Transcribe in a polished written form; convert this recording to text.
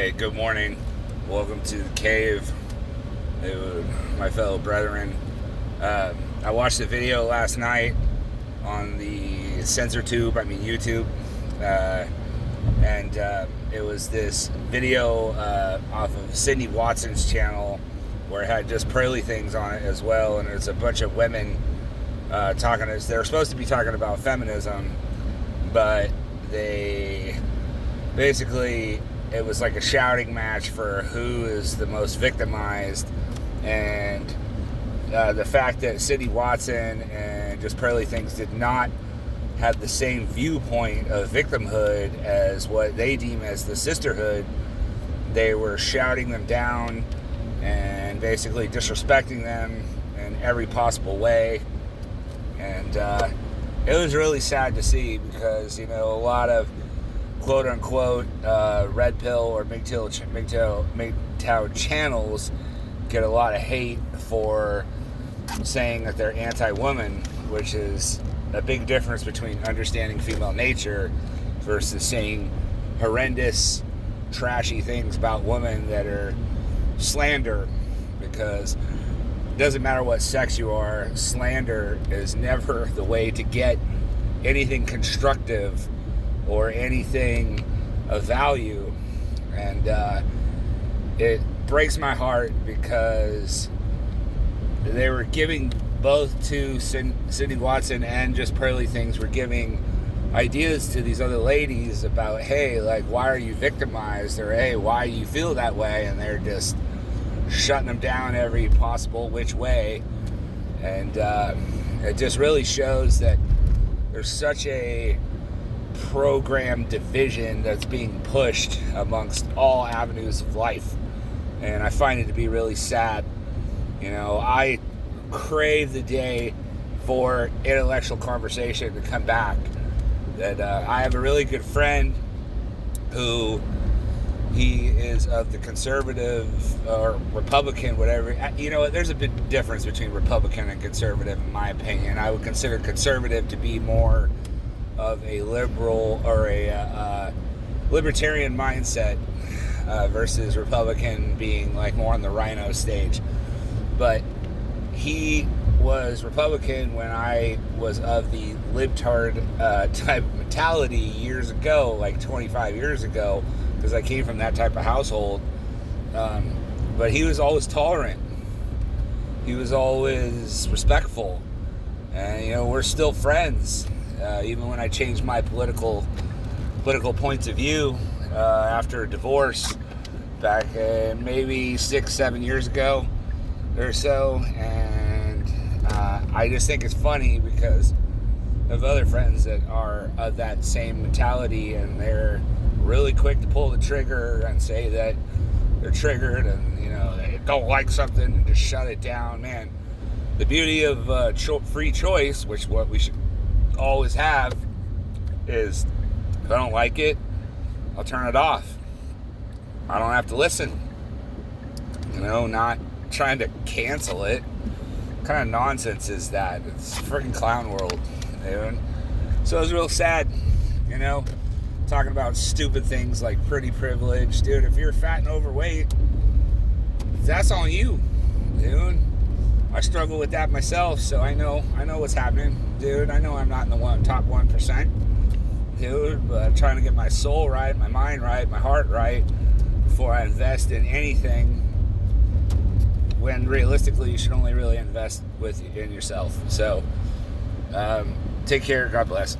Hey, good morning. Welcome to the cave, my fellow brethren. I watched the video last night on the YouTube, and it was this video off of Sydney Watson's channel where it had just pearly things on it as well, and it's a bunch of women talking. They're supposed to be talking about feminism, but they basically, it was like a shouting match for who is the most victimized, and the fact that Sydney Watson and Just Pearly Things did not have the same viewpoint of victimhood as what they deem as the sisterhood. They were shouting them down and basically disrespecting them in every possible way, and it was really sad to see, because a lot of quote-unquote red pill or MGTOW channels get a lot of hate for saying that they're anti-woman, which is a big difference between understanding female nature versus saying horrendous, trashy things about women that are slander. Because it doesn't matter what sex you are, slander is never the way to get anything constructive or anything of value. And it breaks my heart, because they were giving, both to Sydney Watson and Just Pearly Things were giving ideas to these other ladies about, hey, like, why are you victimized, or hey, why you feel that way, and they're just shutting them down every possible which way. And it just really shows that there's such a program division that's being pushed amongst all avenues of life, and I find it to be really sad. I crave the day for intellectual conversation to come back. That I have a really good friend who, he is of the conservative or Republican, whatever. There's a big difference between Republican and conservative, in my opinion. I would consider conservative to be more of a liberal or a libertarian mindset versus Republican being like more on the rhino stage. But he was Republican when I was of the libtard type mentality years ago, like 25 years ago, because I came from that type of household. But he was always tolerant. He was always respectful. And, we're still friends. Even when I changed my political points of view after a divorce back maybe 6-7 years ago or so. And I just think it's funny because of other friends that are of that same mentality, and they're really quick to pull the trigger and say that they're triggered, and they don't like something and just shut it down. Man, the beauty of free choice, which what we should always have, is if I don't like it, I'll turn it off. I don't have to listen. Not trying to cancel it. What kind of nonsense is that? It's freaking clown world, dude. So it was real sad, talking about stupid things like pretty privilege. Dude, if you're fat and overweight, that's on you, dude. I struggle with that myself, so I know what's happening, dude. I know I'm not in the top 1%, dude, but I'm trying to get my soul right, my mind right, my heart right before I invest in anything, when realistically you should only really invest in yourself. So take care. God bless.